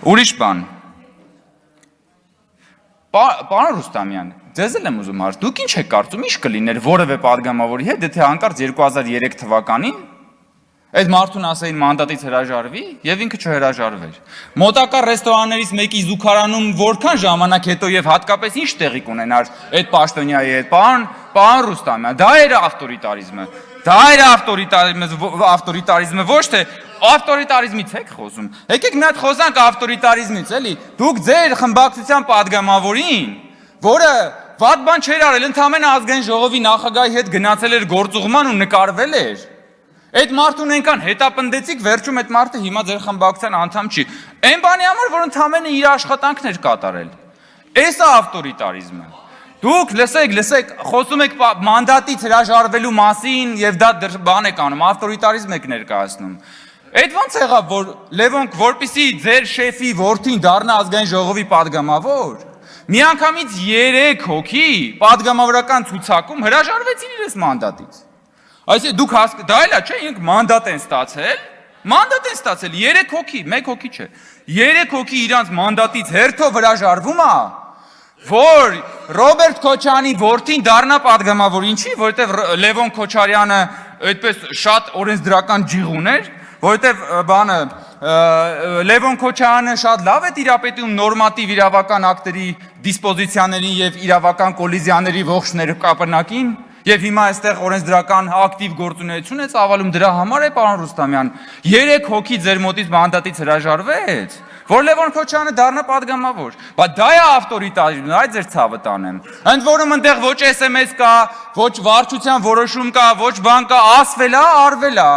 Ուրիշ բան։ Պարոն Ռուստամյան, ձեզ էլ եմ ուզում հարց, դուք ինչ եք կարծում, ինչ կլիներ որևէ падգամավորի հետ, եթե հանկարծ 2003 թվականին այդ մարդուն ասեին մանդատից հրաժարվի եւ ինքը չհրաժարվեր։ Մոտակա ռեստորաններից մեկի զուգարանում որքան ժամանակ հետո եւ հատկապես ինչ տեղի կունենար այդ պաշտոնյայի հետ, պարոն Ռուստամյան, դա էր ավտորիտարիզմը։ Դա էր ավտորիտարիզմը, ոչ թե ավտորիտարիզմից եք խոսում։ Եկեք մի հատ խոսանք ավտորիտարիզմից, էլի։ Դուք ձեր խմբակցության падգամավորին, որը վատ բան չէր արել, ընդհանրապես ազգային ժողովի նախագահի հետ գնացել էր գործուղման ու նկարվել էր։ Այդ մարդուն այնքան հետապնդեցիք, վերջում այդ մարդը հիմա ձեր խմբակցության անդամ չի։ Այն բանի համար, որ ընդհանրապես իր աշխատանքն էր կատարել։ Էս է ավտորիտարիզմը։ Դուք լսեք, խոսում եք մանդատից հրաժարվելու մասին եւ դա բան եք անում, ավտորիտարիզմ եք ներկայացնում։ Այդ ո՞նց եղավ, որ Լևոնք, որպեսի ձեր շեֆի որդին դառնա ազգային ժողովի падգամավոր, միանգամից 3 հոգի падգամավորական ցուցակում հրաժարվեցին իրենց մանդատից։ Այսինքն դուք դա էլա չէ, իրենք մանդատ են ստացել, 3 հոգի, 1 հոգի չէ։ 3 հոգի իրանց մանդատից հերթով հրաժարվում է, որ Ռոբերտ Քոչարյանի որդին դառնա падգամավոր, ինչի, որովհետև Լևոն Քոչարյանը այդպես շատ օրենսդրական ջիղ ուներ, որովհետև Լևոն Քոչարյանը շատ լավ է տիրապետում նորմատիվ իրավական ակտերի դիսպոզիցիաներին եւ իրավական կոլիզիաների ողջ ներկապնակին, եւ հիմա այստեղ օրենսդրական ակտիվ գործունեություն է ծավալում, դրա համար է պարոն Ռուստամյան 3 հոգի ձեր մոտից մանդատից հրաժարվեց, որ Լևոն Քոչարյանը դառնա падգամավոր, բայց դա է ավտորիտարիզմը, այ ձեր ցավը տանեմ։ Ընդ որում այնտեղ ոչ SMS կա, ոչ վարչության որոշում կա, ոչ բան կա, ասվել է, արվել է։